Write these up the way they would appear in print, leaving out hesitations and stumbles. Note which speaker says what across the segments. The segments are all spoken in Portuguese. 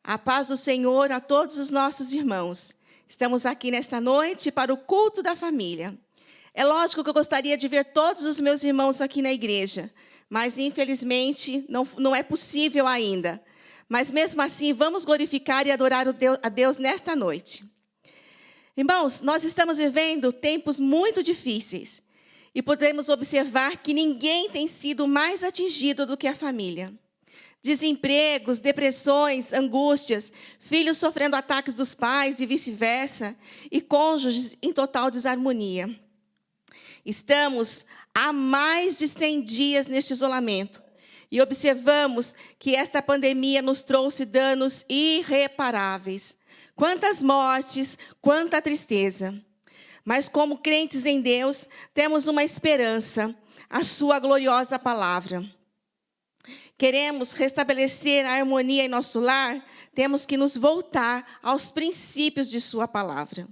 Speaker 1: A paz do Senhor a todos os nossos irmãos. Estamos aqui nesta noite para o culto da família. É lógico que eu gostaria de ver todos os meus irmãos aqui na igreja, mas infelizmente não é possível ainda. Mas mesmo assim, vamos glorificar e adorar a Deus nesta noite. Irmãos, nós estamos vivendo tempos muito difíceis e podemos observar que ninguém tem sido mais atingido do que a família. Desempregos, depressões, angústias, filhos sofrendo ataques dos pais e vice-versa, e cônjuges em total desarmonia. Estamos há mais de 100 dias neste isolamento e observamos que esta pandemia nos trouxe danos irreparáveis. Quantas mortes, quanta tristeza. Mas como crentes em Deus, temos uma esperança, a sua gloriosa palavra. Queremos restabelecer a harmonia em nosso lar, temos que nos voltar aos princípios de sua palavra.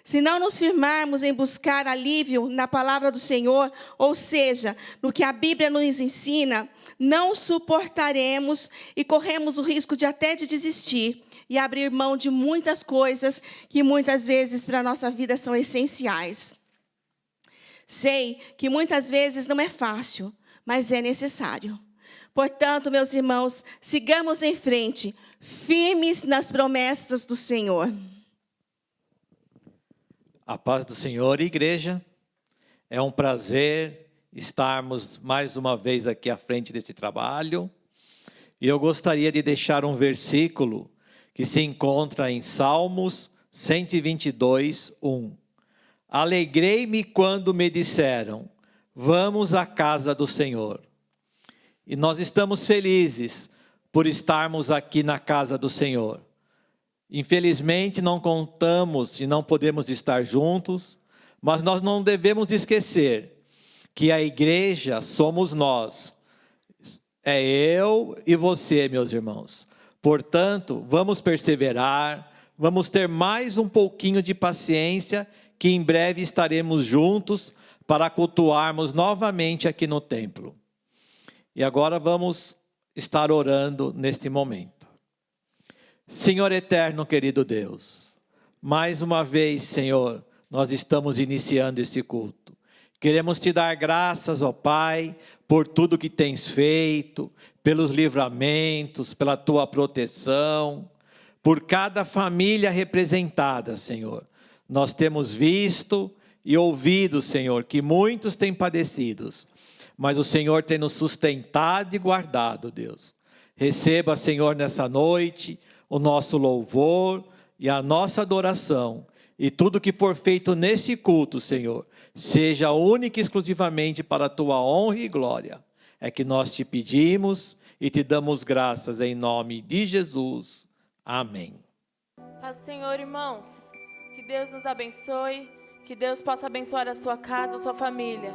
Speaker 1: Se não nos firmarmos em buscar alívio na palavra do Senhor, ou seja, no que a Bíblia nos ensina, não suportaremos e corremos o risco de até de desistir e abrir mão de muitas coisas que muitas vezes para a nossa vida são essenciais. Sei que muitas vezes não é fácil, mas é necessário. Portanto, meus irmãos, sigamos em frente, firmes nas promessas do Senhor.
Speaker 2: A paz do Senhor, igreja. É um prazer estarmos mais uma vez aqui à frente desse trabalho. E eu gostaria de deixar um versículo que se encontra em Salmos 122, 1. Alegrei-me quando me disseram, vamos à casa do Senhor. E nós estamos felizes por estarmos aqui na casa do Senhor. Infelizmente não contamos e não podemos estar juntos, mas nós não devemos esquecer que a igreja somos nós. É eu e você, meus irmãos. Portanto, vamos perseverar, vamos ter mais um pouquinho de paciência, que em breve estaremos juntos para cultuarmos novamente aqui no templo. E agora vamos estar orando neste momento. Senhor eterno, querido Deus, mais uma vez, Senhor, nós estamos iniciando esse culto. Queremos te dar graças, ó Pai, por tudo que tens feito, pelos livramentos, pela tua proteção, por cada família representada, Senhor. Nós temos visto e ouvido, Senhor, que muitos têm padecido, mas o Senhor tem nos sustentado e guardado, Deus. Receba, Senhor, nessa noite, o nosso louvor e a nossa adoração. E tudo que for feito nesse culto, Senhor, seja única e exclusivamente para a tua honra e glória. É que nós te pedimos e te damos graças em nome de Jesus. Amém.
Speaker 3: Paz do Senhor, irmãos. Que Deus nos abençoe. Que Deus possa abençoar a sua casa, a sua família.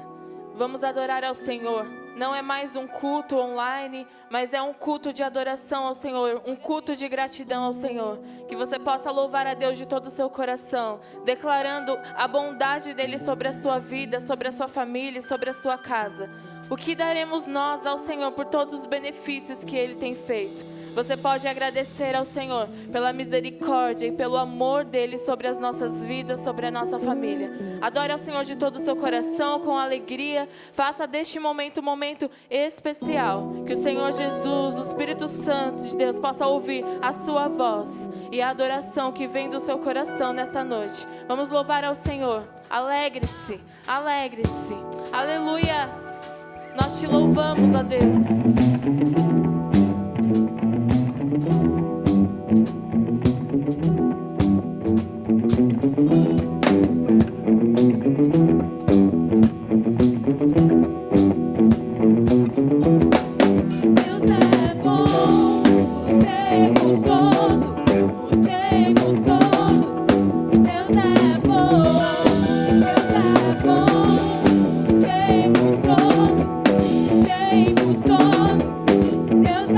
Speaker 3: Vamos adorar ao Senhor. Não é mais um culto online, mas é um culto de adoração ao Senhor, um culto de gratidão ao Senhor. Que você possa louvar a Deus de todo o seu coração, declarando a bondade dEle sobre a sua vida, sobre a sua família, sobre a sua casa. O que daremos nós ao Senhor por todos os benefícios que Ele tem feito? Você pode agradecer ao Senhor pela misericórdia e pelo amor dEle sobre as nossas vidas, sobre a nossa família. Adore ao Senhor de todo o seu coração, com alegria. Faça deste momento um momento especial. Que o Senhor Jesus, o Espírito Santo de Deus, possa ouvir a sua voz e a adoração que vem do seu coração nessa noite. Vamos louvar ao Senhor. Alegre-se, alegre-se. Aleluias. Nós te louvamos, ó Deus.
Speaker 4: Deus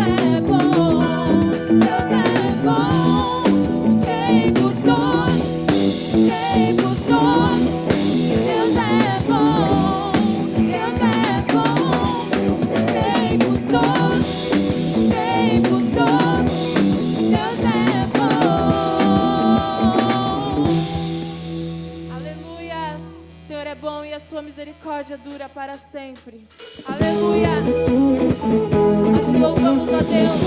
Speaker 3: misericórdia dura para sempre. Aleluia. Nós te louvamos, ó Deus.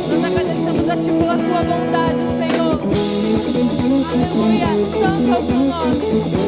Speaker 3: Nós agradecemos a Ti pela Tua bondade, Senhor. Aleluia. Santo é o Teu nome.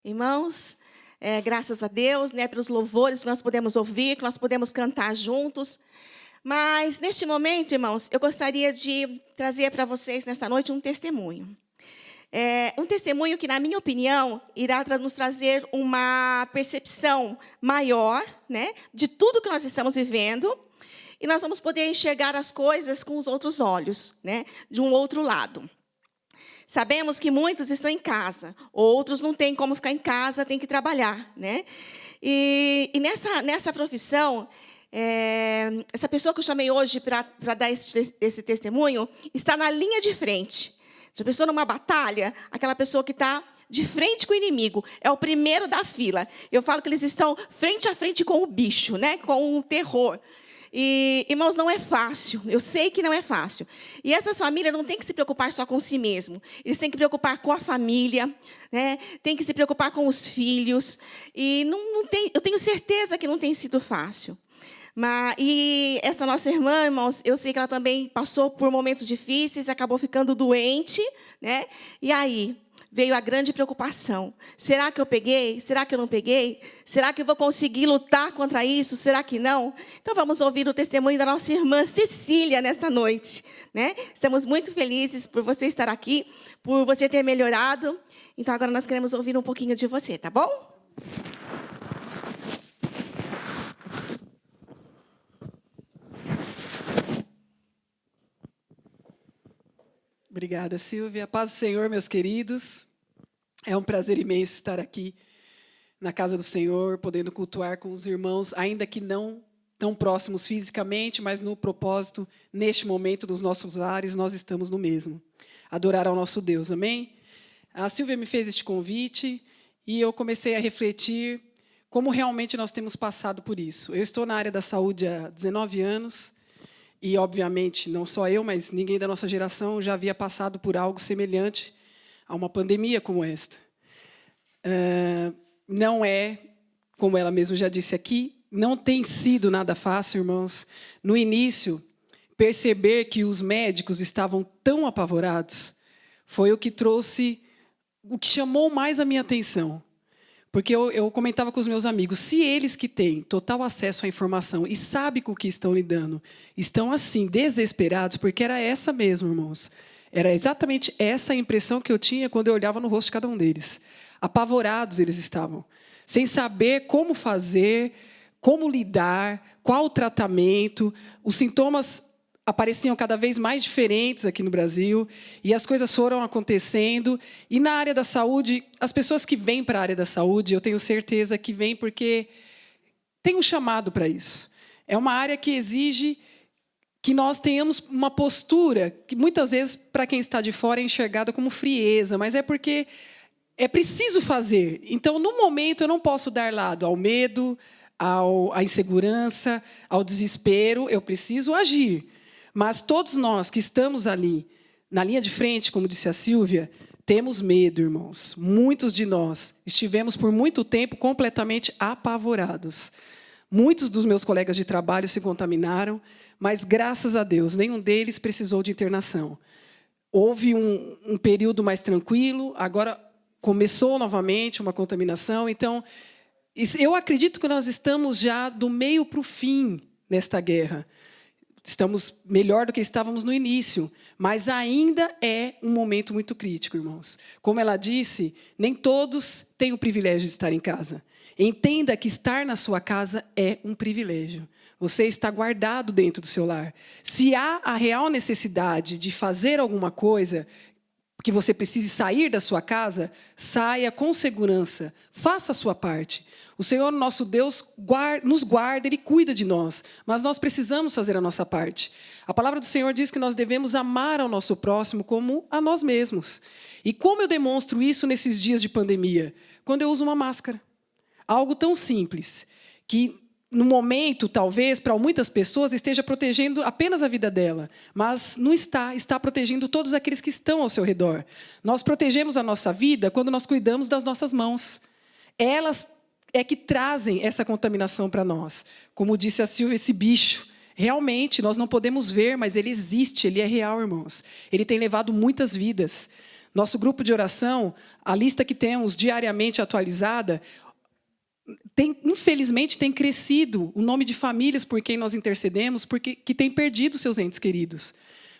Speaker 1: Irmãos, graças a Deus, né, pelos louvores que nós podemos ouvir, que nós podemos cantar juntos. Mas, neste momento, irmãos, eu gostaria de trazer para vocês, nesta noite, um testemunho. Um testemunho que, na minha opinião, irá nos trazer uma percepção maior, né, de tudo que nós estamos vivendo, e nós vamos poder enxergar as coisas com os outros olhos, né, de um outro lado. Sabemos que muitos estão em casa, outros não têm como ficar em casa, têm que trabalhar, né? E nessa profissão, essa pessoa que eu chamei hoje para dar esse testemunho está na linha de frente. Já pensou numa batalha? Aquela pessoa que está de frente com o inimigo. É o primeiro da fila. Eu falo que eles estão frente a frente com o bicho, né? Com o terror. E, irmãos, não é fácil. Eu sei que não é fácil. E essas famílias não têm que se preocupar só com si mesmo. Eles têm que se preocupar com a família, né? Tem que se preocupar com os filhos. E eu tenho certeza que não tem sido fácil. E essa nossa irmã, irmãos, eu sei que ela também passou por momentos difíceis, acabou ficando doente, né? E aí veio a grande preocupação. Será que eu peguei? Será que eu não peguei? Será que eu vou conseguir lutar contra isso? Será que não? Então vamos ouvir o testemunho da nossa irmã Cecília nesta noite, né? Estamos muito felizes por você estar aqui, por você ter melhorado. Então agora nós queremos ouvir um pouquinho de você, tá bom?
Speaker 4: Obrigada, Silvia. Paz do Senhor, meus queridos. É um prazer imenso estar aqui na casa do Senhor, podendo cultuar com os irmãos, ainda que não tão próximos fisicamente, mas no propósito, neste momento dos nossos lares, nós estamos no mesmo. Adorar ao nosso Deus, amém? A Silvia me fez este convite e eu comecei a refletir como realmente nós temos passado por isso. Eu estou na área da saúde há 19 anos, e, obviamente, não só eu, mas ninguém da nossa geração já havia passado por algo semelhante a uma pandemia como esta. Não é, como ela mesma já disse aqui, não tem sido nada fácil, irmãos. No início, perceber que os médicos estavam tão apavorados foi o que chamou mais a minha atenção. Porque eu comentava com os meus amigos, se eles que têm total acesso à informação e sabem com o que estão lidando, estão assim, desesperados, porque era essa mesmo, irmãos. Era exatamente essa a impressão que eu tinha quando eu olhava no rosto de cada um deles. Apavorados eles estavam, sem saber como fazer, como lidar, qual o tratamento, os sintomas apareciam cada vez mais diferentes aqui no Brasil, e as coisas foram acontecendo. E na área da saúde, as pessoas que vêm para a área da saúde, eu tenho certeza que vêm porque tem um chamado para isso. É uma área que exige que nós tenhamos uma postura, que muitas vezes, para quem está de fora, é enxergada como frieza, mas é porque é preciso fazer. Então, no momento, eu não posso dar lado ao medo, à insegurança, ao desespero, eu preciso agir. Mas todos nós que estamos ali, na linha de frente, como disse a Silvia, temos medo, irmãos. Muitos de nós estivemos por muito tempo completamente apavorados. Muitos dos meus colegas de trabalho se contaminaram, mas, graças a Deus, nenhum deles precisou de internação. Houve um período mais tranquilo, agora começou novamente uma contaminação. Então, eu acredito que nós estamos já do meio para o fim nesta guerra. Estamos melhor do que estávamos no início, mas ainda é um momento muito crítico, irmãos. Como ela disse, nem todos têm o privilégio de estar em casa. Entenda que estar na sua casa é um privilégio. Você está guardado dentro do seu lar. Se há a real necessidade de fazer alguma coisa, que você precise sair da sua casa, saia com segurança, faça a sua parte. O Senhor, nosso Deus, nos guarda, Ele cuida de nós, mas nós precisamos fazer a nossa parte. A palavra do Senhor diz que nós devemos amar ao nosso próximo como a nós mesmos. E como eu demonstro isso nesses dias de pandemia? Quando eu uso uma máscara. Algo tão simples, que no momento, talvez, para muitas pessoas, esteja protegendo apenas a vida dela, mas não está protegendo todos aqueles que estão ao seu redor. Nós protegemos a nossa vida quando nós cuidamos das nossas mãos. Elas é que trazem essa contaminação para nós. Como disse a Silvia, esse bicho, realmente, nós não podemos ver, mas ele existe, ele é real, irmãos. Ele tem levado muitas vidas. Nosso grupo de oração, a lista que temos diariamente atualizada, infelizmente, tem crescido o nome de famílias por quem nós intercedemos, que têm perdido seus entes queridos.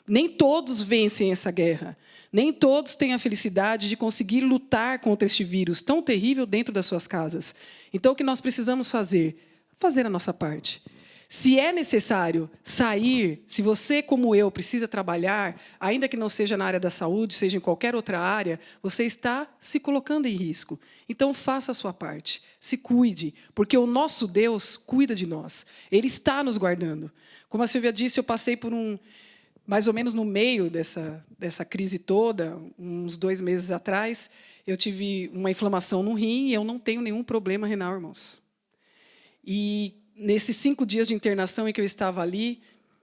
Speaker 4: Nem todos vencem essa guerra. Nem todos têm a felicidade de conseguir lutar contra este vírus tão terrível dentro das suas casas. Então, o que nós precisamos fazer? Fazer a nossa parte. Se é necessário sair, se você, como eu, precisa trabalhar, ainda que não seja na área da saúde, seja em qualquer outra área, você está se colocando em risco. Então, faça a sua parte. Se cuide, porque o nosso Deus cuida de nós. Ele está nos guardando. Como a Silvia disse, eu passei por mais ou menos no meio dessa crise toda, uns 2 meses atrás, eu tive uma inflamação no rim e eu não tenho nenhum problema renal, irmãos. E nesses 5 dias de internação em que eu estava ali,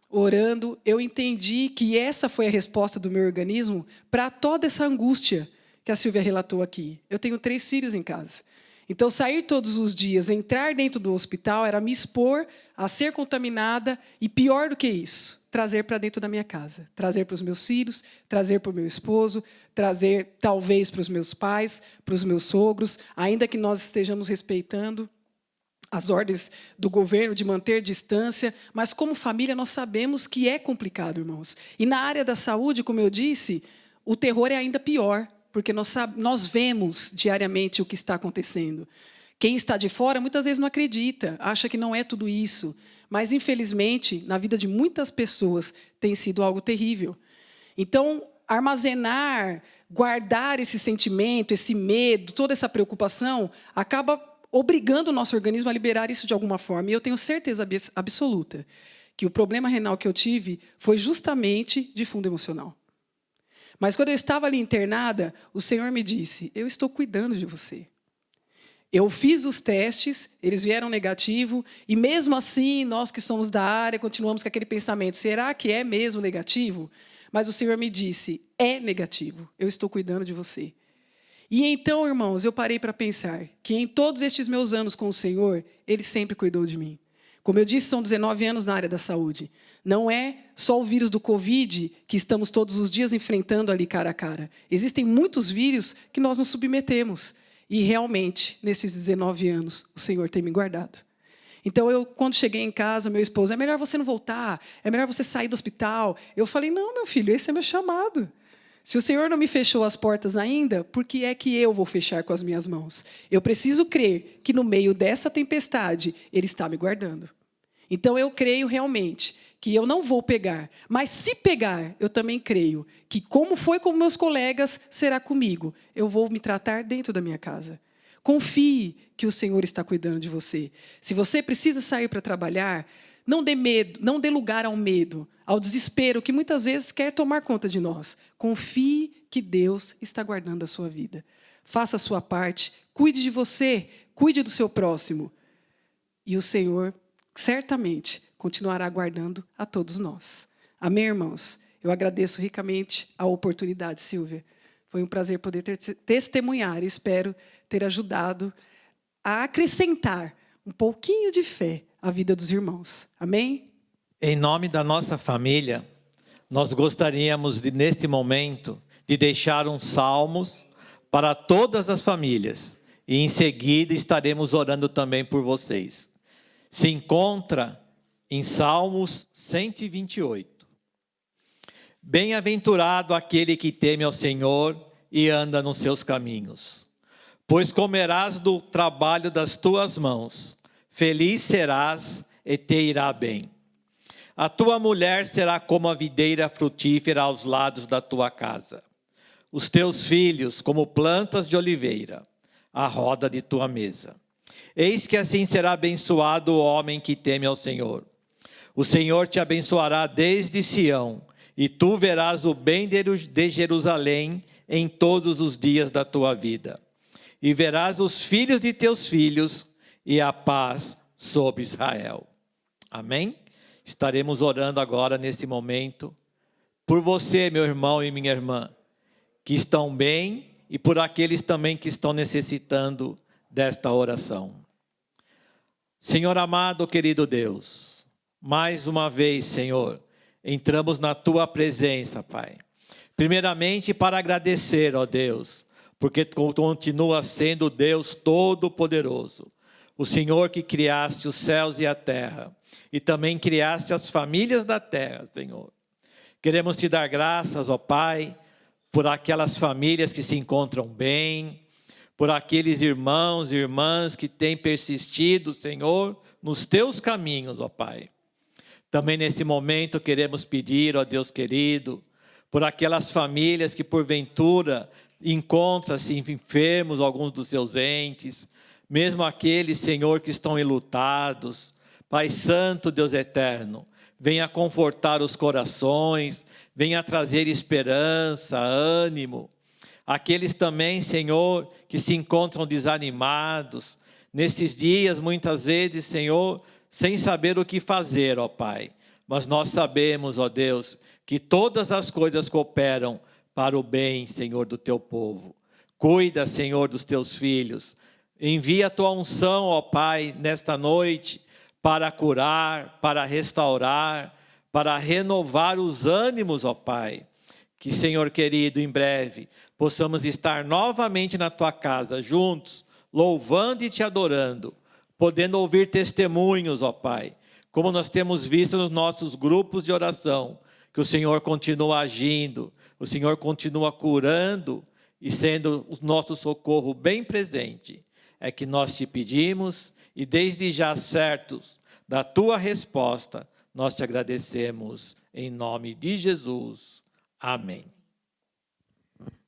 Speaker 4: orando, eu entendi que essa foi a resposta do meu organismo para toda essa angústia que a Silvia relatou aqui. Eu tenho 3 filhos em casa. Então, sair todos os dias, entrar dentro do hospital, era me expor a ser contaminada e, pior do que isso, trazer para dentro da minha casa. Trazer para os meus filhos, trazer para o meu esposo, trazer, talvez, para os meus pais, para os meus sogros, ainda que nós estejamos respeitando as ordens do governo de manter distância, mas, como família, nós sabemos que é complicado, irmãos. E, na área da saúde, como eu disse, o terror é ainda pior, porque nós vemos diariamente o que está acontecendo. Quem está de fora, muitas vezes não acredita, acha que não é tudo isso. Mas, infelizmente, na vida de muitas pessoas, tem sido algo terrível. Então, armazenar, guardar esse sentimento, esse medo, toda essa preocupação, acaba obrigando o nosso organismo a liberar isso de alguma forma. E eu tenho certeza absoluta que o problema renal que eu tive foi justamente de fundo emocional. Mas, quando eu estava ali internada, o Senhor me disse, eu estou cuidando de você. Eu fiz os testes, eles vieram negativo, e mesmo assim, nós que somos da área, continuamos com aquele pensamento, será que é mesmo negativo? Mas o Senhor me disse, é negativo, eu estou cuidando de você. E então, irmãos, eu parei para pensar que em todos estes meus anos com o Senhor, Ele sempre cuidou de mim. Como eu disse, são 19 anos na área da saúde. Não é só o vírus do Covid que estamos todos os dias enfrentando ali cara a cara. Existem muitos vírus que nós nos submetemos. E, realmente, nesses 19 anos, o Senhor tem me guardado. Então, quando cheguei em casa, meu esposo, é melhor você não voltar, é melhor você sair do hospital. Eu falei, não, meu filho, esse é meu chamado. Se o Senhor não me fechou as portas ainda, por que é que eu vou fechar com as minhas mãos? Eu preciso crer que, no meio dessa tempestade, Ele está me guardando. Então, eu creio realmente que eu não vou pegar. Mas, se pegar, eu também creio que, como foi com meus colegas, será comigo. Eu vou me tratar dentro da minha casa. Confie que o Senhor está cuidando de você. Se você precisa sair para trabalhar, não dê medo, não dê lugar ao medo, ao desespero que muitas vezes quer tomar conta de nós. Confie que Deus está guardando a sua vida. Faça a sua parte, cuide de você, cuide do seu próximo. E o Senhor, certamente, continuará guardando a todos nós. Amém, irmãos? Eu agradeço ricamente a oportunidade, Silvia. Foi um prazer poder testemunhar e espero ter ajudado a acrescentar um pouquinho de fé à vida dos irmãos. Amém?
Speaker 2: Em nome da nossa família, nós gostaríamos, neste momento, de deixar uns salmos para todas as famílias. E, em seguida, estaremos orando também por vocês. Se encontra em Salmos 128. Bem-aventurado aquele que teme ao Senhor e anda nos seus caminhos. Pois comerás do trabalho das tuas mãos. Feliz serás e te irá bem. A tua mulher será como a videira frutífera aos lados da tua casa. Os teus filhos como plantas de oliveira, à roda de tua mesa. Eis que assim será abençoado o homem que teme ao Senhor. O Senhor te abençoará desde Sião, e tu verás o bem de Jerusalém em todos os dias da tua vida. E verás os filhos de teus filhos e a paz sobre Israel. Amém? Estaremos orando agora, nesse momento, por você, meu irmão e minha irmã, que estão bem, e por aqueles também que estão necessitando desta oração. Senhor amado, querido Deus, mais uma vez, Senhor, entramos na Tua presença, Pai. Primeiramente, para agradecer, ó Deus, porque Tu continua sendo Deus Todo-Poderoso. O Senhor que criaste os céus e a terra, e também criaste as famílias da terra, Senhor. Queremos Te dar graças, ó Pai, por aquelas famílias que se encontram bem, por aqueles irmãos e irmãs que têm persistido, Senhor, nos Teus caminhos, ó Pai. Também nesse momento queremos pedir, ó Deus querido, por aquelas famílias que porventura encontram-se enfermos, alguns dos seus entes, mesmo aqueles, Senhor, que estão enlutados. Pai Santo, Deus eterno, venha confortar os corações, venha trazer esperança, ânimo. Aqueles também, Senhor, que se encontram desanimados, nesses dias, muitas vezes, Senhor, sem saber o que fazer, ó Pai. Mas nós sabemos, ó Deus, que todas as coisas cooperam para o bem, Senhor, do teu povo. Cuida, Senhor, dos teus filhos. Envia a tua unção, ó Pai, nesta noite, para curar, para restaurar, para renovar os ânimos, ó Pai. Que, Senhor querido, em breve, possamos estar novamente na tua casa, juntos, louvando e te adorando, podendo ouvir testemunhos, ó Pai, como nós temos visto nos nossos grupos de oração, que o Senhor continua agindo, o Senhor continua curando e sendo o nosso socorro bem presente. É que nós te pedimos e desde já certos da tua resposta, nós te agradecemos em nome de Jesus. Amém.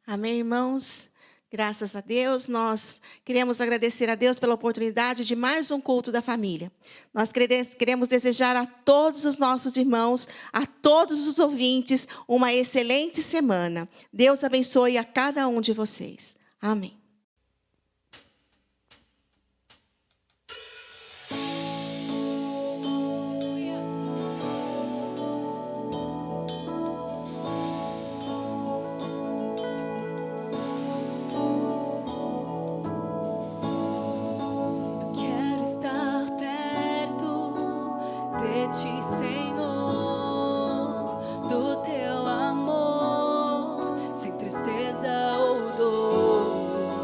Speaker 1: Amém, irmãos. Graças a Deus, nós queremos agradecer a Deus pela oportunidade de mais um culto da família. Nós queremos desejar a todos os nossos irmãos, a todos os ouvintes, uma excelente semana. Deus abençoe a cada um de vocês. Amém.
Speaker 5: Senhor, do teu amor, sem tristeza ou dor.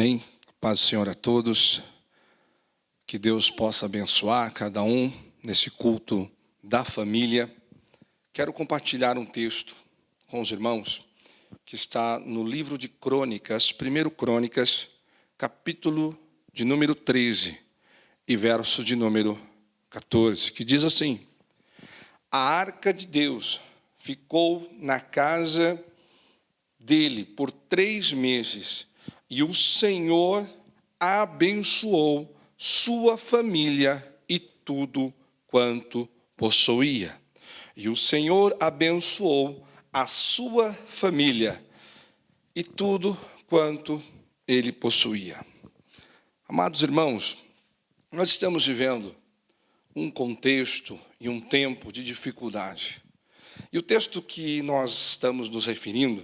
Speaker 5: Amém? Paz do Senhor a todos. Que Deus possa abençoar cada um nesse culto da família. Quero compartilhar um texto com os irmãos que está no livro de Crônicas, 1 Crônicas, capítulo de número 13 e verso de número 14, que diz assim: a arca de Deus ficou na casa dele por 3 meses, e o Senhor abençoou sua família e tudo quanto possuía. E o Senhor abençoou a sua família e tudo quanto ele possuía. Amados irmãos, nós estamos vivendo um contexto e um tempo de dificuldade. E o texto que nós estamos nos referindo,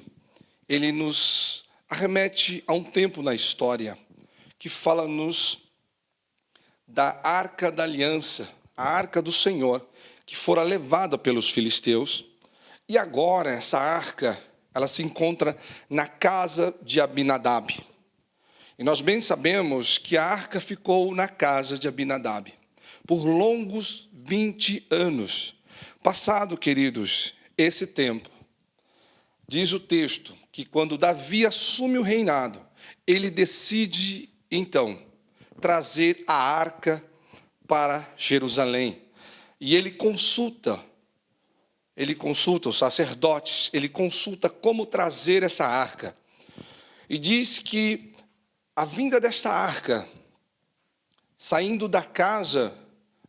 Speaker 5: ele nos arremete a um tempo na história que fala-nos da Arca da Aliança, a Arca do Senhor, que fora levada pelos filisteus. E agora essa arca, ela se encontra na casa de Abinadab. E nós bem sabemos que a arca ficou na casa de Abinadab por longos 20 anos. Passado, queridos, esse tempo, diz o texto que quando Davi assume o reinado, ele decide, então, trazer a arca para Jerusalém. E ele consulta os sacerdotes, ele consulta como trazer essa arca. E diz que a vinda desta arca, saindo da casa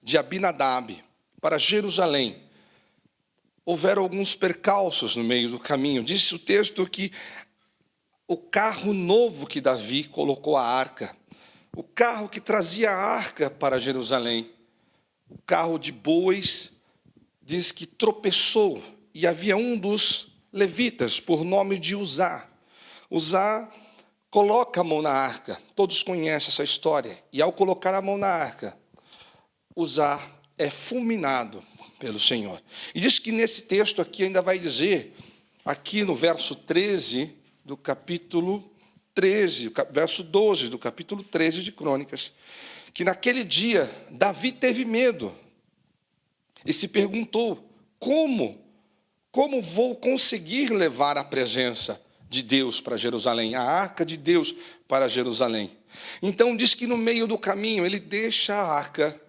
Speaker 5: de Abinadab para Jerusalém, houveram alguns percalços no meio do caminho. Diz o texto que o carro novo que Davi colocou a arca, o carro que trazia a arca para Jerusalém, o carro de bois, diz que tropeçou, e havia um dos levitas, por nome de Uzá. Uzá coloca a mão na arca, todos conhecem essa história, e ao colocar a mão na arca, Uzá é fulminado pelo Senhor. E diz que nesse texto aqui ainda vai dizer, aqui no verso 13 do capítulo 13, verso 12 do capítulo 13 de Crônicas, que naquele dia Davi teve medo e se perguntou: como vou conseguir levar a presença de Deus para Jerusalém, a arca de Deus para Jerusalém? Então diz que no meio do caminho ele deixa a arca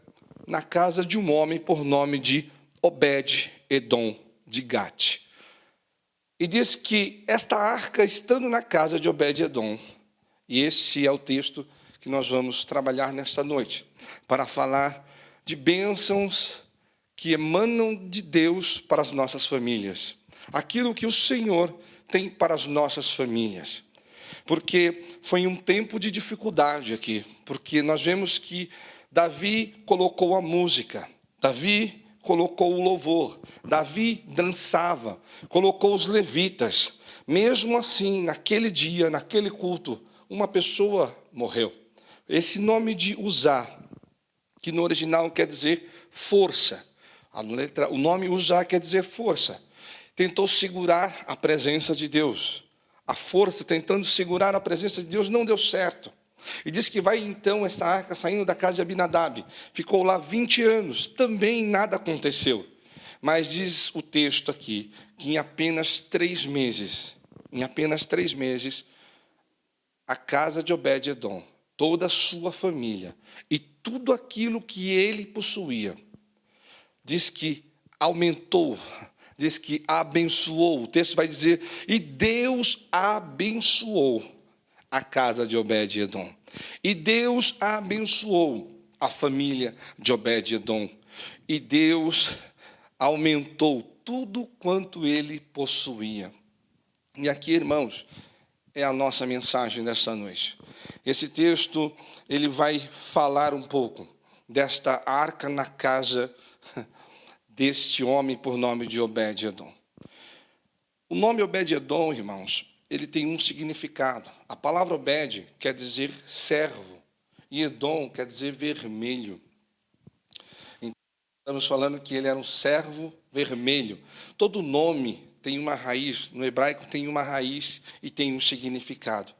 Speaker 5: na casa de um homem por nome de Obed-Edom de Gate. E diz que esta arca, estando na casa de Obed-Edom, e esse é o texto que nós vamos trabalhar nesta noite, para falar de bênçãos que emanam de Deus para as nossas famílias. Aquilo que o Senhor tem para as nossas famílias. Porque foi um tempo de dificuldade aqui, porque nós vemos que Davi colocou a música, Davi colocou o louvor, Davi dançava, colocou os levitas. Mesmo assim, naquele dia, naquele culto, uma pessoa morreu. Esse nome de Uzá, que no original quer dizer força. O nome Uzá quer dizer força. Tentou segurar a presença de Deus. A força tentando segurar a presença de Deus não deu certo. E diz que vai então essa arca saindo da casa de Abinadab. Ficou lá 20 anos, também nada aconteceu. Mas diz o texto aqui, que em apenas 3 meses, a casa de Obed-Edom, toda a sua família e tudo aquilo que ele possuía, diz que aumentou, diz que abençoou. O texto vai dizer, e Deus abençoou a casa de Obed-Edom. E Deus abençoou a família de Obed-Edom. E Deus aumentou tudo quanto ele possuía. E aqui, irmãos, é a nossa mensagem desta noite. Esse texto, ele vai falar um pouco desta arca na casa deste homem por nome de Obed-Edom. O nome Obed-Edom, irmãos, ele tem um significado. A palavra Obed quer dizer servo, e Edom quer dizer vermelho. Então, estamos falando que ele era um servo vermelho. Todo nome tem uma raiz, no hebraico tem uma raiz e tem um significado.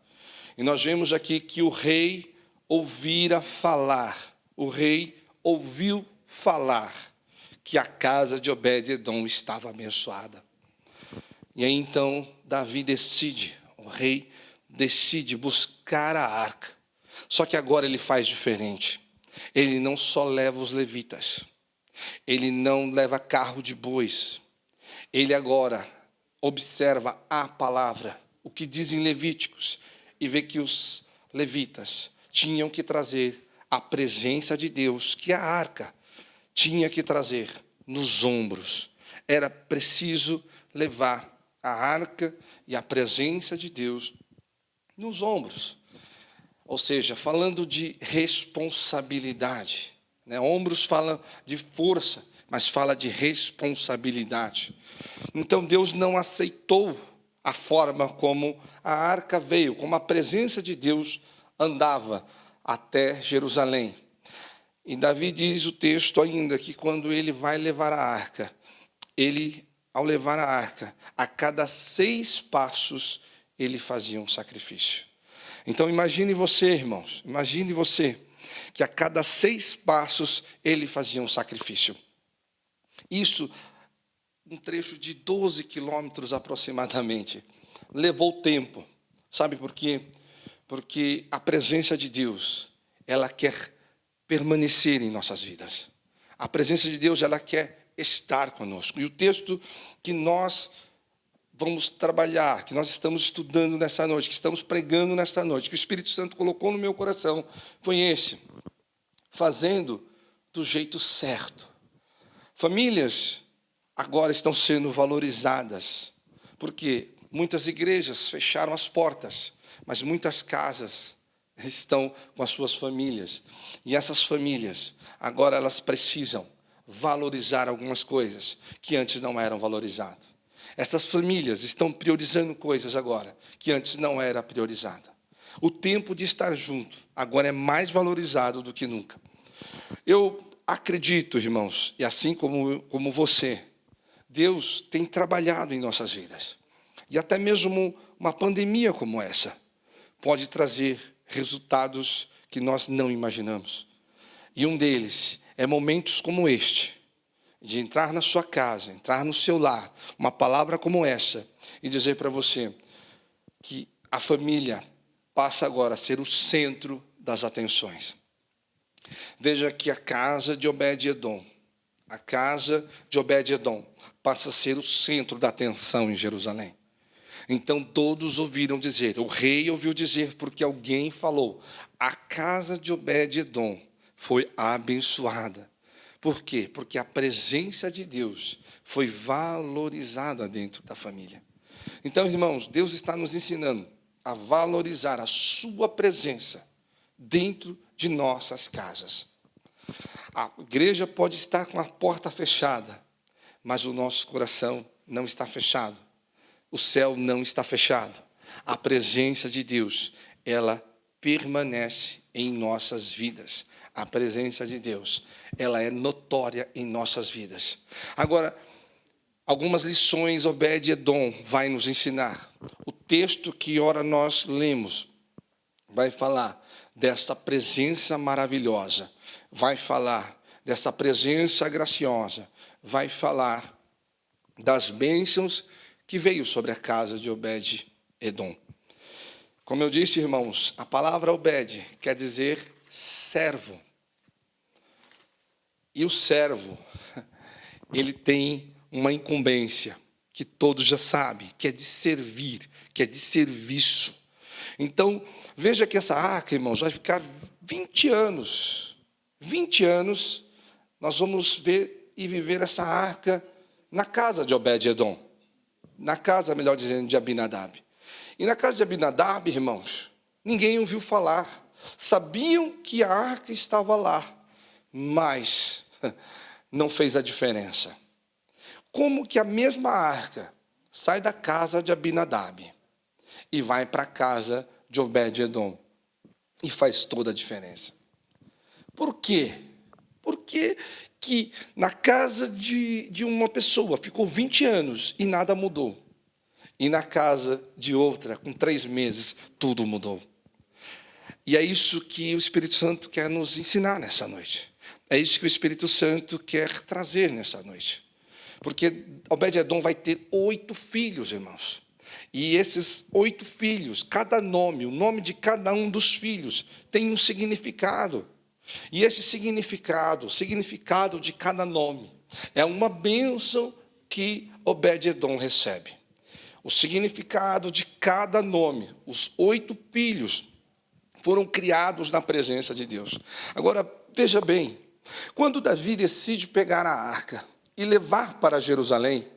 Speaker 5: E nós vemos aqui que o rei ouvira falar, o rei ouviu falar que a casa de Obed-edom estava abençoada. E aí então Davi decide, o rei decide buscar a arca. Só que agora ele faz diferente. Ele não só leva os levitas, ele não leva carro de bois, ele agora observa a palavra, o que diz em Levíticos, e vê que os levitas tinham que trazer a presença de Deus, que a arca tinha que trazer nos ombros. Era preciso levar a arca e a presença de Deus nos ombros. Ou seja, falando de responsabilidade, né? Ombros fala de força, mas fala de responsabilidade. Então Deus não aceitou a forma como a arca veio, como a presença de Deus andava até Jerusalém. E Davi diz o texto ainda que quando ele vai levar a arca, ele, ao levar a arca, a cada 6 passos, ele fazia um sacrifício. Então imagine você, irmãos, imagine você, que a cada 6 passos ele fazia um sacrifício. Isso, um trecho de 12 quilômetros aproximadamente, levou tempo. Sabe por quê? Porque a presença de Deus, ela quer permanecer em nossas vidas. A presença de Deus, ela quer estar conosco. E o texto que nós vamos trabalhar, que nós estamos estudando nessa noite, que estamos pregando nesta noite, que o Espírito Santo colocou no meu coração, foi esse: fazendo do jeito certo. Famílias agora estão sendo valorizadas, porque muitas igrejas fecharam as portas, mas muitas casas estão com as suas famílias. E essas famílias, agora elas precisam valorizar algumas coisas que antes não eram valorizadas. Essas famílias estão priorizando coisas agora que antes não era priorizada. O tempo de estar junto agora é mais valorizado do que nunca. Eu acredito, irmãos, e assim como você, Deus tem trabalhado em nossas vidas. E até mesmo uma pandemia como essa pode trazer resultados que nós não imaginamos. E um deles é momentos como este, de entrar na sua casa, entrar no seu lar, uma palavra como essa, e dizer para você que a família passa agora a ser o centro das atenções. Veja que a casa de Obed-edom, passa a ser o centro da atenção em Jerusalém. Então todos ouviram dizer, o rei ouviu dizer, porque alguém falou, a casa de Obed-edom foi abençoada. Por quê? Porque a presença de Deus foi valorizada dentro da família. Então, irmãos, Deus está nos ensinando a valorizar a sua presença dentro de nossas casas. A igreja pode estar com a porta fechada, mas o nosso coração não está fechado. O céu não está fechado. A presença de Deus, ela permanece em nossas vidas. A presença de Deus, ela é notória em nossas vidas. Agora, algumas lições Obed-edom vai nos ensinar. O texto que ora nós lemos vai falar dessa presença maravilhosa, vai falar dessa presença graciosa, vai falar das bênçãos que veio sobre a casa de Obed-edom. Como eu disse, irmãos, a palavra Obed quer dizer servo. E o servo, ele tem uma incumbência, que todos já sabem, que é de servir, que é de serviço. Então, veja que essa arca, irmãos, vai ficar 20 anos. 20 anos, nós vamos ver e viver essa arca na casa de Obed-edom. Na casa, melhor dizendo, de Abinadab. E na casa de Abinadab, irmãos, ninguém ouviu falar. Sabiam que a arca estava lá, mas não fez a diferença. Como que a mesma arca sai da casa de Abinadab e vai para a casa de Obed-edom e faz toda a diferença? Por quê? Por que que na casa de uma pessoa ficou 20 anos e nada mudou? E na casa de outra, com 3 meses, tudo mudou. E é isso que o Espírito Santo quer nos ensinar nessa noite. É isso que o Espírito Santo quer trazer nessa noite. Porque Obed-Edom vai ter 8 filhos, irmãos. E esses 8 filhos, cada nome, o nome de cada um dos filhos, tem um significado. E esse significado, o significado de cada nome, é uma bênção que Obed-Edom recebe. O significado de cada nome, os 8 filhos, foram criados na presença de Deus. Agora, veja bem, quando Davi decide pegar a arca e levar para Jerusalém,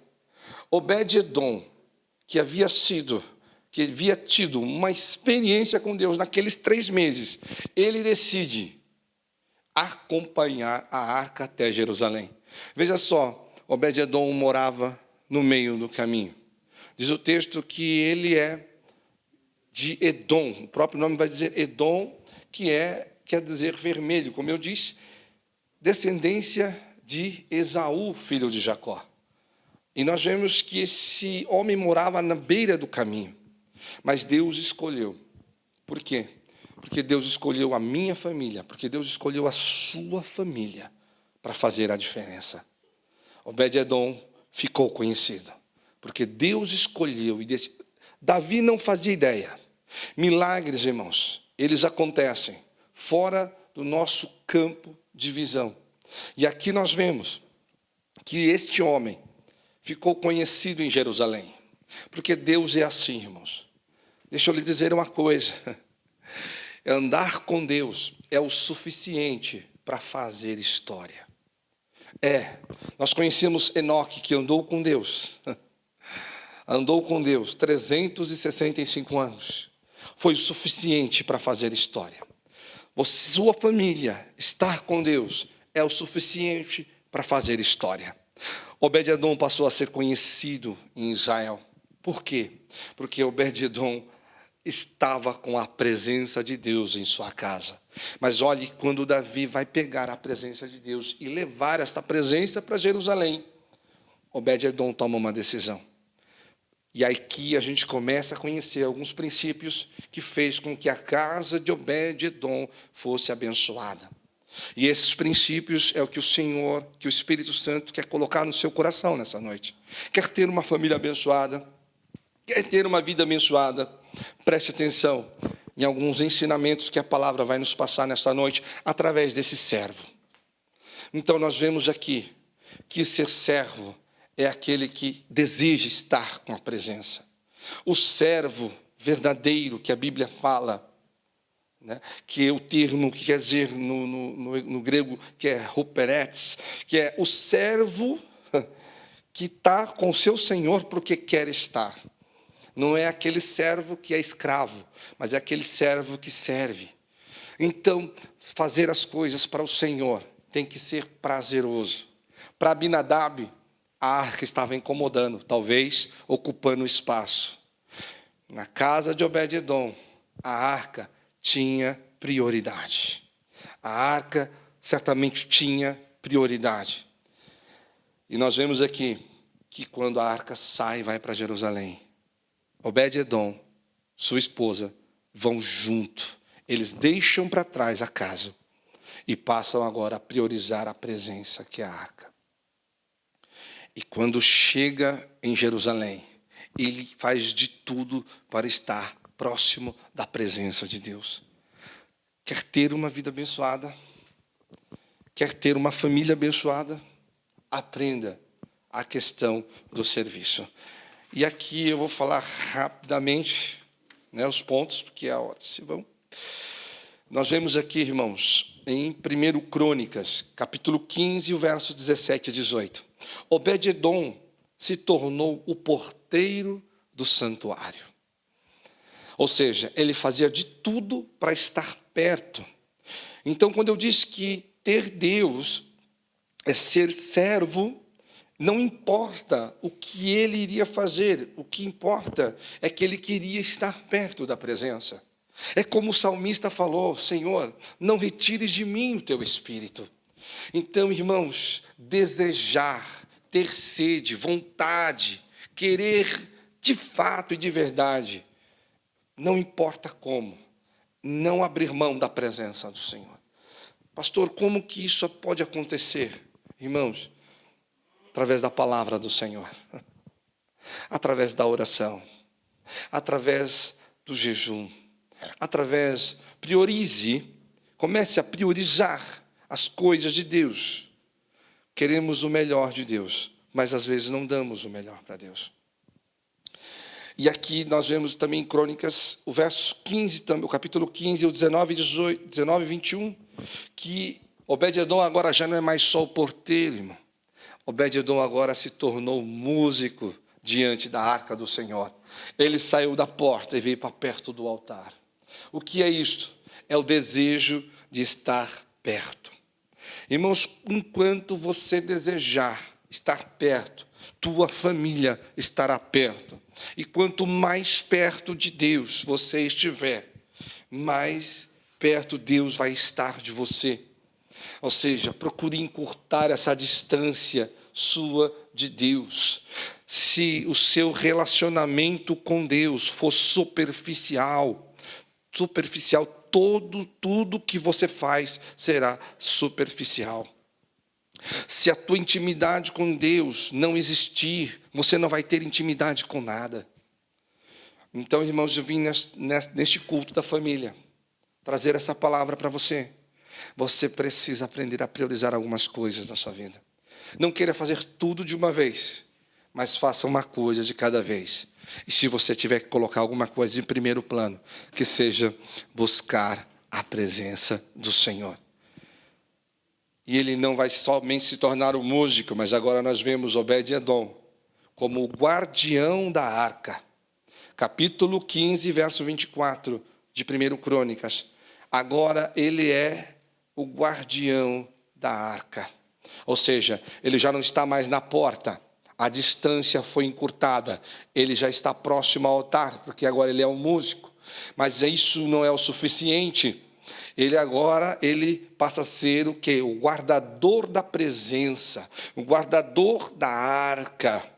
Speaker 5: Obed-Edom, que havia tido uma experiência com Deus naqueles 3 meses, ele decide acompanhar a arca até Jerusalém. Veja só, Obed-Edom morava no meio do caminho. Diz o texto que ele é de Edom, o próprio nome vai dizer Edom, quer dizer vermelho, como eu disse, descendência de Esaú, filho de Jacó. E nós vemos que esse homem morava na beira do caminho, mas Deus escolheu. Por quê? Porque Deus escolheu a minha família, porque Deus escolheu a sua família para fazer a diferença. Obed-Edom ficou conhecido, porque Deus escolheu e disse. Davi não fazia ideia. Milagres, irmãos, eles acontecem fora do nosso campo de visão. E aqui nós vemos que este homem ficou conhecido em Jerusalém, porque Deus é assim, irmãos. Deixa eu lhe dizer uma coisa. Andar com Deus é o suficiente para fazer história. Nós conhecemos Enoque, que andou com Deus. Andou com Deus 365 anos. Foi o suficiente para fazer história. Sua família estar com Deus é o suficiente para fazer história. Obed-Edom passou a ser conhecido em Israel. Por quê? Porque Obed-Edom estava com a presença de Deus em sua casa. Mas olhe, quando Davi vai pegar a presença de Deus e levar esta presença para Jerusalém, Obed-Edom toma uma decisão. E aqui a gente começa a conhecer alguns princípios que fez com que a casa de Obed-Edom fosse abençoada. E esses princípios é o que o Senhor, que o Espírito Santo quer colocar no seu coração nessa noite. Quer ter uma família abençoada? Quer ter uma vida abençoada? Preste atenção em alguns ensinamentos que a palavra vai nos passar nessa noite através desse servo. Então nós vemos aqui que ser servo é aquele que deseja estar com a presença. O servo verdadeiro que a Bíblia fala, né, que é o termo que quer dizer no grego, que é huperetes, que é o servo que está com o seu Senhor porque quer estar. Não é aquele servo que é escravo, mas é aquele servo que serve. Então, fazer as coisas para o Senhor tem que ser prazeroso. Para Abinadab, a arca estava incomodando, talvez ocupando espaço. Na casa de Obed-Edom, a arca tinha prioridade. A arca certamente tinha prioridade. E nós vemos aqui que quando a arca sai e vai para Jerusalém, Obed-Edom, sua esposa, vão junto. Eles deixam para trás a casa e passam agora a priorizar a presença que é a arca. E quando chega em Jerusalém, ele faz de tudo para estar próximo da presença de Deus. Quer ter uma vida abençoada? Quer ter uma família abençoada? Aprenda a questão do serviço. E aqui eu vou falar rapidamente, né, os pontos, porque a hora se vão. Nós vemos aqui, irmãos, em 1 Crônicas, capítulo 15, o verso 17 e 18. Obed-Edom se tornou o porteiro do santuário. Ou seja, ele fazia de tudo para estar perto. Então, quando eu disse que ter Deus é ser servo, não importa o que ele iria fazer, o que importa é que ele queria estar perto da presença. É como o salmista falou: Senhor, não retires de mim o teu espírito. Então, irmãos, desejar, ter sede, vontade, querer de fato e de verdade, não importa como, não abrir mão da presença do Senhor. Pastor, como que isso pode acontecer? Irmãos, através da palavra do Senhor, através da oração, através do jejum, comece a priorizar as coisas de Deus. Queremos o melhor de Deus, mas às vezes não damos o melhor para Deus. E aqui nós vemos também em Crônicas, o verso 15, o capítulo 15, o 19 e 21, que Obed-edom agora já não é mais só o porteiro, irmão. Obed-edom agora se tornou músico diante da arca do Senhor. Ele saiu da porta e veio para perto do altar. O que é isto? É o desejo de estar perto. Irmãos, enquanto você desejar estar perto, tua família estará perto. E quanto mais perto de Deus você estiver, mais perto Deus vai estar de você. Ou seja, procure encurtar essa distância sua de Deus. Se o seu relacionamento com Deus for superficial, tudo que você faz será superficial. Se a tua intimidade com Deus não existir, você não vai ter intimidade com nada. Então, irmãos, eu vim neste culto da família trazer essa palavra para você. Você precisa aprender a priorizar algumas coisas na sua vida. Não queira fazer tudo de uma vez, mas faça uma coisa de cada vez. E se você tiver que colocar alguma coisa em primeiro plano, que seja buscar a presença do Senhor. E ele não vai somente se tornar o músico, mas agora nós vemos Obed-edom como o guardião da arca. Capítulo 15, verso 24 de 1 Crônicas. Agora ele é o guardião da arca. Ou seja, ele já não está mais na porta. A distância foi encurtada. Ele já está próximo ao altar, porque agora ele é um músico. Mas isso não é o suficiente. Ele passa a ser o quê? O guardador da presença, o guardador da arca.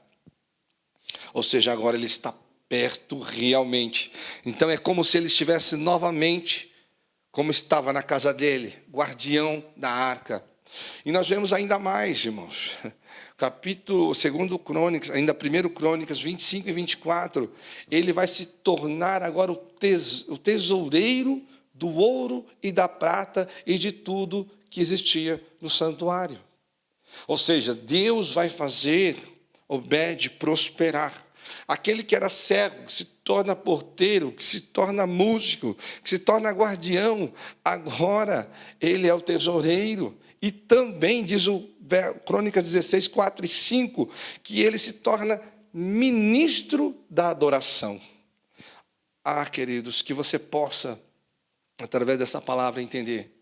Speaker 5: Ou seja, agora ele está perto realmente. Então é como se ele estivesse novamente, como estava na casa dele, guardião da arca. E nós vemos ainda mais, irmãos. Capítulo 2 Crônicas, ainda 1 Crônicas 25 e 24, ele vai se tornar agora o tesoureiro do ouro e da prata e de tudo que existia no santuário. Ou seja, Deus vai fazer Obed prosperar. Aquele que era cego, que se torna porteiro, que se torna músico, que se torna guardião, agora ele é o tesoureiro. E também diz o Crônicas 16, 4 e 5, que ele se torna ministro da adoração. Queridos, que você possa, através dessa palavra, entender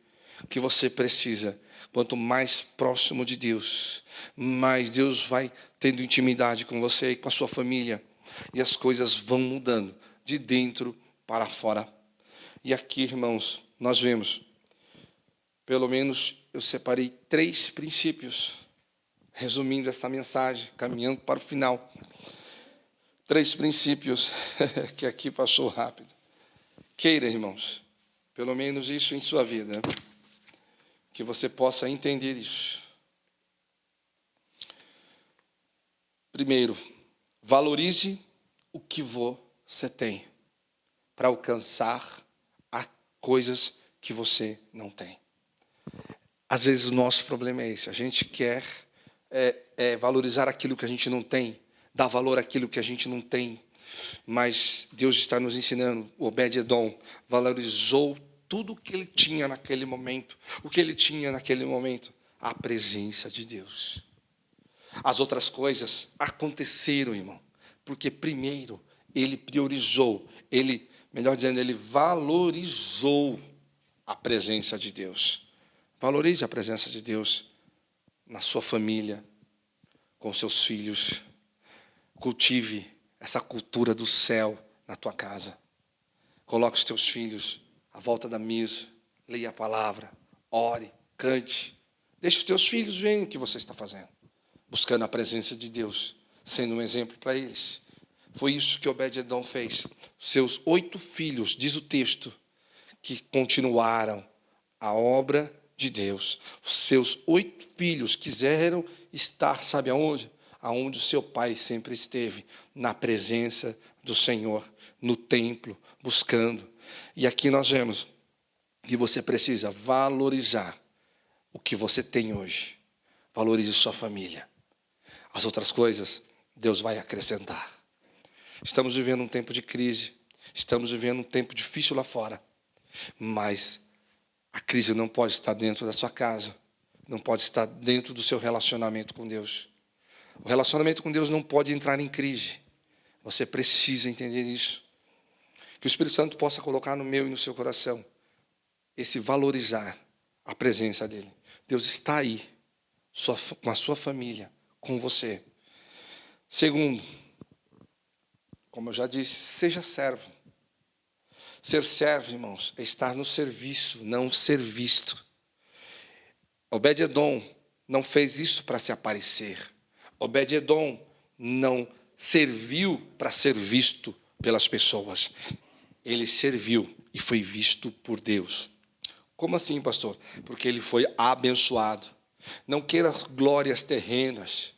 Speaker 5: que você precisa, quanto mais próximo de Deus, mais Deus vai tendo intimidade com você e com a sua família, e as coisas vão mudando de dentro para fora. E aqui, irmãos, nós vemos, pelo menos eu separei 3 princípios, resumindo esta mensagem, caminhando para o final. 3 princípios, que aqui passou rápido. Queira, irmãos, pelo menos isso em sua vida, que você possa entender isso. Primeiro, valorize o que você tem para alcançar as coisas que você não tem. Às vezes o nosso problema é esse, a gente quer valorizar aquilo que a gente não tem, dar valor àquilo que a gente não tem, mas Deus está nos ensinando. O Obed-edom valorizou tudo o que ele tinha naquele momento. O que ele tinha naquele momento? A presença de Deus. As outras coisas aconteceram, irmão, porque primeiro ele priorizou, ele valorizou a presença de Deus. Valorize a presença de Deus na sua família, com seus filhos. Cultive essa cultura do céu na tua casa. Coloque os teus filhos à volta da mesa, leia a palavra, ore, cante. Deixe os teus filhos verem o que você está fazendo, buscando a presença de Deus, sendo um exemplo para eles. Foi isso que Obed-edom fez. Seus 8 filhos, diz o texto, que continuaram a obra de Deus. Os seus 8 filhos quiseram estar, sabe aonde? Aonde o seu pai sempre esteve, na presença do Senhor, no templo, buscando. E aqui nós vemos que você precisa valorizar o que você tem hoje. Valorize sua família. As outras coisas, Deus vai acrescentar. Estamos vivendo um tempo de crise. Estamos vivendo um tempo difícil lá fora. Mas a crise não pode estar dentro da sua casa. Não pode estar dentro do seu relacionamento com Deus. O relacionamento com Deus não pode entrar em crise. Você precisa entender isso. Que o Espírito Santo possa colocar no meu e no seu coração esse valorizar a presença dEle. Deus está aí, com a sua família, com você. Segundo, como eu já disse, seja servo. Ser servo, irmãos, é estar no serviço, não ser visto. Obed-edom não fez isso para se aparecer. Obed-edom não serviu para ser visto pelas pessoas. Ele serviu e foi visto por Deus. Como assim, pastor? Porque ele foi abençoado. Não queira glórias terrenas.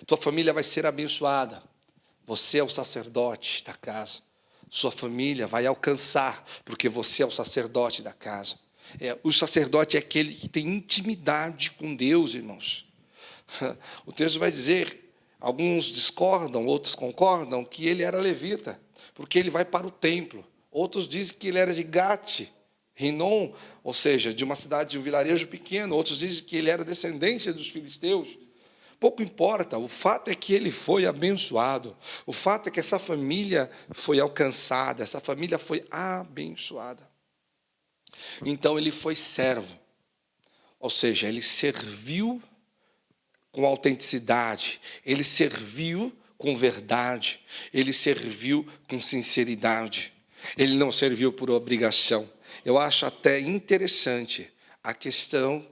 Speaker 5: Tua família vai ser abençoada. Você é o sacerdote da casa. Sua família vai alcançar, porque você é o sacerdote da casa. O sacerdote é aquele que tem intimidade com Deus, irmãos. O texto vai dizer, alguns discordam, outros concordam, que ele era levita, porque ele vai para o templo. Outros dizem que ele era de Gate, Rinom, ou seja, de uma cidade, de um vilarejo pequeno. Outros dizem que ele era descendência dos filisteus. Pouco importa, o fato é que ele foi abençoado. O fato é que essa família foi alcançada, essa família foi abençoada. Então ele foi servo, ou seja, ele serviu com autenticidade, ele serviu com verdade, ele serviu com sinceridade, ele não serviu por obrigação. Eu acho até interessante a questão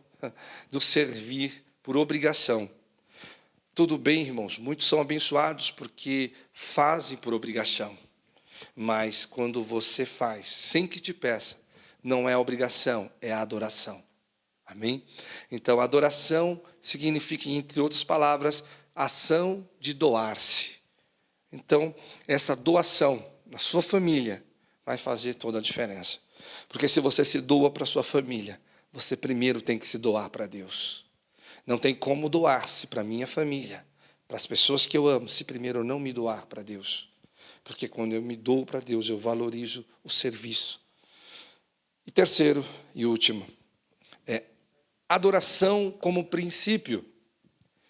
Speaker 5: do servir por obrigação. Tudo bem, irmãos, muitos são abençoados porque fazem por obrigação. Mas quando você faz sem que te peça, não é obrigação, é adoração. Amém? Então, adoração significa, entre outras palavras, ação de doar-se. Então, essa doação na sua família vai fazer toda a diferença. Porque se você se doa para a sua família, você primeiro tem que se doar para Deus. Não tem como doar-se para a minha família, para as pessoas que eu amo, se primeiro eu não me doar para Deus. Porque quando eu me dou para Deus, eu valorizo o serviço. E terceiro e último, é adoração como princípio.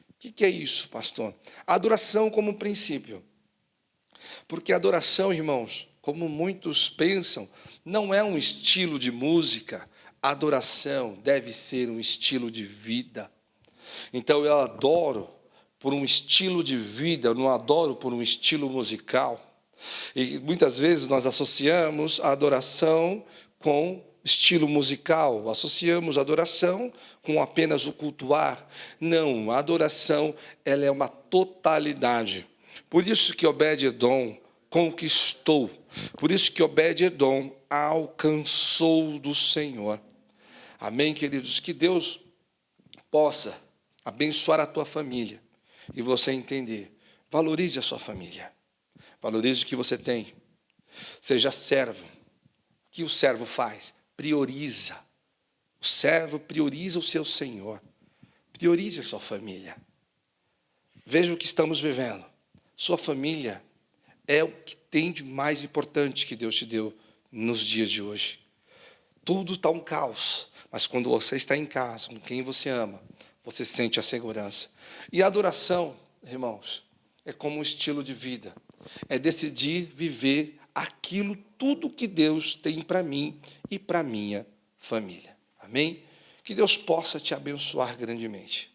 Speaker 5: O que é isso, pastor? Adoração como princípio. Porque adoração, irmãos, como muitos pensam, não é um estilo de música. Adoração deve ser um estilo de vida. Então eu adoro por um estilo de vida, eu não adoro por um estilo musical. E muitas vezes nós associamos a adoração com estilo musical, associamos a adoração com apenas o cultuar. Não, a adoração ela é uma totalidade. Por isso que Obed-edom conquistou, por isso que Obed-edom alcançou do Senhor. Amém, queridos? Que Deus possa abençoar a tua família e você entender. Valorize a sua família. Valorize o que você tem. Seja servo. O que o servo faz? Prioriza. O servo prioriza o seu Senhor. Priorize a sua família. Veja o que estamos vivendo. Sua família é o que tem de mais importante que Deus te deu nos dias de hoje. Tudo está um caos, mas quando você está em casa, com quem você ama, você sente a segurança. E a adoração, irmãos, é como um estilo de vida. É decidir viver aquilo, tudo que Deus tem para mim e para minha família. Amém? Que Deus possa te abençoar grandemente.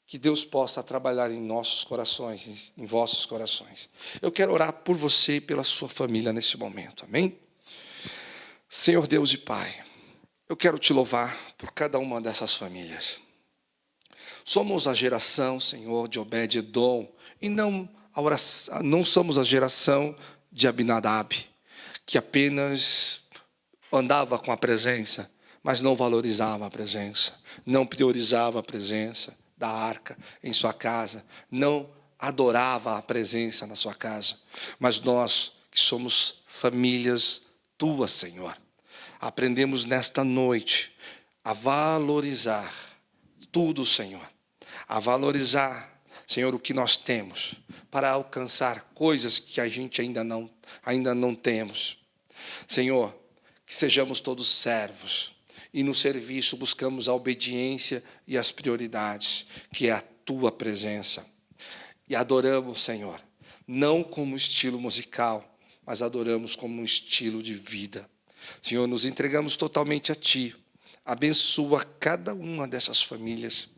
Speaker 5: Que Deus possa trabalhar em nossos corações, em vossos corações. Eu quero orar por você e pela sua família nesse momento. Amém? Senhor Deus e Pai, eu quero te louvar por cada uma dessas famílias. Somos a geração, Senhor, de Obed-edom, e não somos a geração de Abinadab, que apenas andava com a presença, mas não valorizava a presença, não priorizava a presença da arca em sua casa, não adorava a presença na sua casa. Mas nós, que somos famílias tuas, Senhor, aprendemos nesta noite a valorizar tudo, Senhor, a valorizar, Senhor, o que nós temos, para alcançar coisas que a gente ainda não temos. Senhor, que sejamos todos servos, e no serviço buscamos a obediência e as prioridades, que é a tua presença. E adoramos, Senhor, não como estilo musical, mas adoramos como um estilo de vida. Senhor, nos entregamos totalmente a ti. Abençoa cada uma dessas famílias,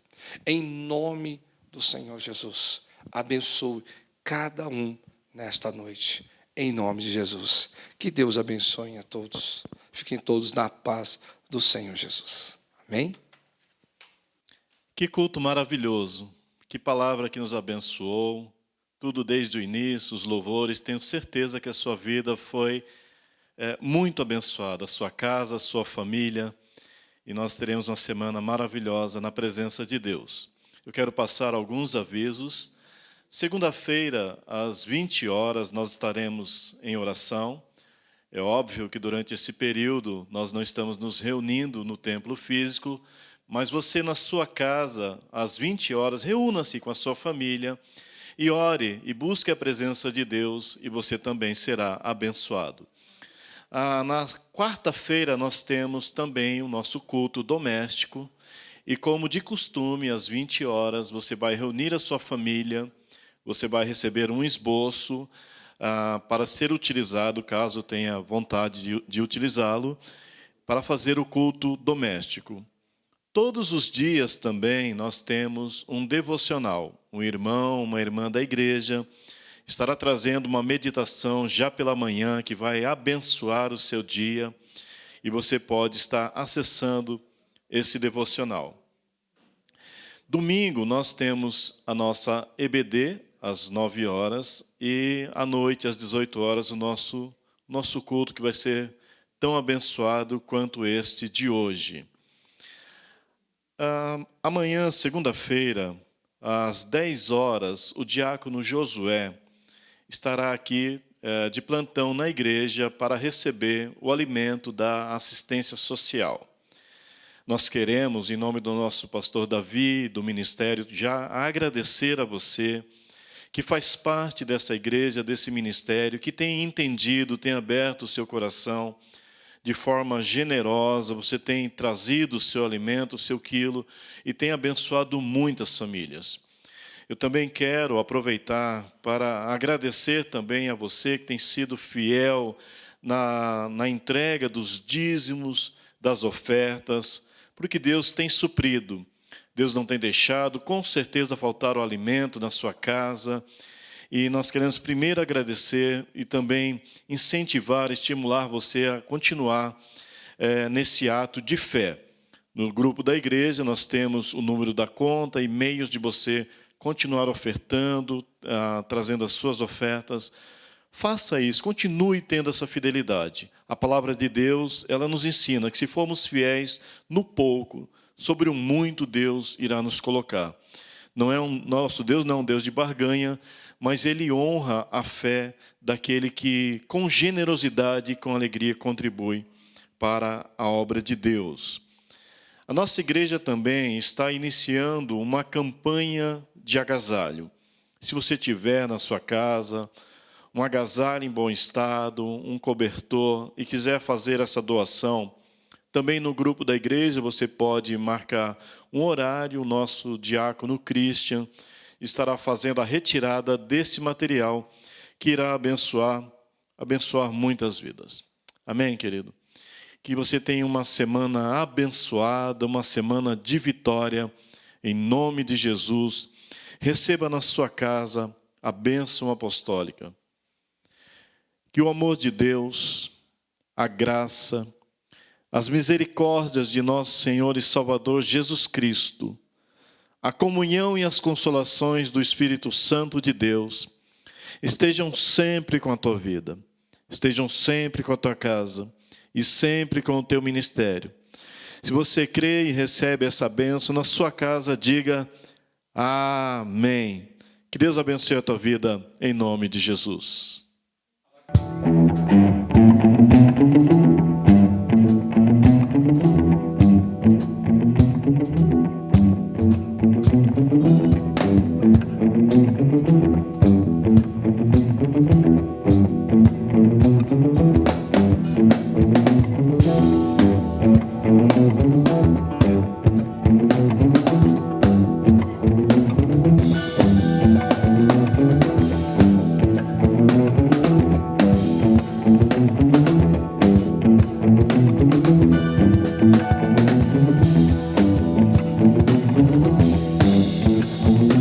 Speaker 5: em nome do Senhor Jesus. Abençoe cada um nesta noite, em nome de Jesus. Que Deus abençoe a todos. Fiquem todos na paz do Senhor Jesus. Amém?
Speaker 6: Que culto maravilhoso, que palavra que nos abençoou, tudo desde o início, os louvores. Tenho certeza que a sua vida foi muito abençoada, a sua casa, a sua família, e nós teremos uma semana maravilhosa na presença de Deus. Eu quero passar alguns avisos. Segunda-feira, às 20 horas, nós estaremos em oração. É óbvio que durante esse período nós não estamos nos reunindo no templo físico, mas você na sua casa, às 20 horas, reúna-se com a sua família e ore e busque a presença de Deus, e você também será abençoado. Na quarta-feira nós temos também o nosso culto doméstico, e como de costume, às 20 horas, você vai reunir a sua família, você vai receber um esboço para ser utilizado, caso tenha vontade de utilizá-lo, para fazer o culto doméstico. Todos os dias também nós temos um devocional. Um irmão, uma irmã da igreja estará trazendo uma meditação já pela manhã que vai abençoar o seu dia, e você pode estar acessando esse devocional. Domingo nós temos a nossa EBD às 9 horas e à noite às 18 horas o nosso culto, que vai ser tão abençoado quanto este de hoje. Amanhã, segunda-feira, às 10 horas, o diácono Josué estará aqui de plantão na igreja para receber o alimento da assistência social. Nós queremos, em nome do nosso pastor Davi, do ministério, já agradecer a você que faz parte dessa igreja, desse ministério, que tem entendido, tem aberto o seu coração de forma generosa. Você tem trazido o seu alimento, o seu quilo, e tem abençoado muitas famílias. Eu também quero aproveitar para agradecer também a você que tem sido fiel na entrega dos dízimos, das ofertas, porque Deus tem suprido. Deus não tem deixado, com certeza, faltar o alimento na sua casa. E nós queremos primeiro agradecer e também incentivar, estimular você a continuar nesse ato de fé. No grupo da igreja nós temos o número da conta e meios de você continuar ofertando, trazendo as suas ofertas. Faça isso, continue tendo essa fidelidade. A palavra de Deus, ela nos ensina que se formos fiéis no pouco, sobre o muito Deus irá nos colocar. Nosso Deus não é um Deus de barganha, mas Ele honra a fé daquele que com generosidade e com alegria contribui para a obra de Deus. A nossa igreja também está iniciando uma campanha de agasalho. Se você tiver na sua casa um agasalho em bom estado, um cobertor, e quiser fazer essa doação, também no grupo da igreja você pode marcar um horário. O nosso diácono Christian estará fazendo a retirada desse material que irá abençoar muitas vidas. Amém, querido? Que você tenha uma semana abençoada, uma semana de vitória, em nome de Jesus. Receba na sua casa a bênção apostólica. Que o amor de Deus, a graça, as misericórdias de nosso Senhor e Salvador Jesus Cristo, a comunhão e as consolações do Espírito Santo de Deus estejam sempre com a tua vida, estejam sempre com a tua casa, e sempre com o teu ministério. Se você crê e recebe essa bênção na sua casa, diga amém. Que Deus abençoe a tua vida em nome de Jesus.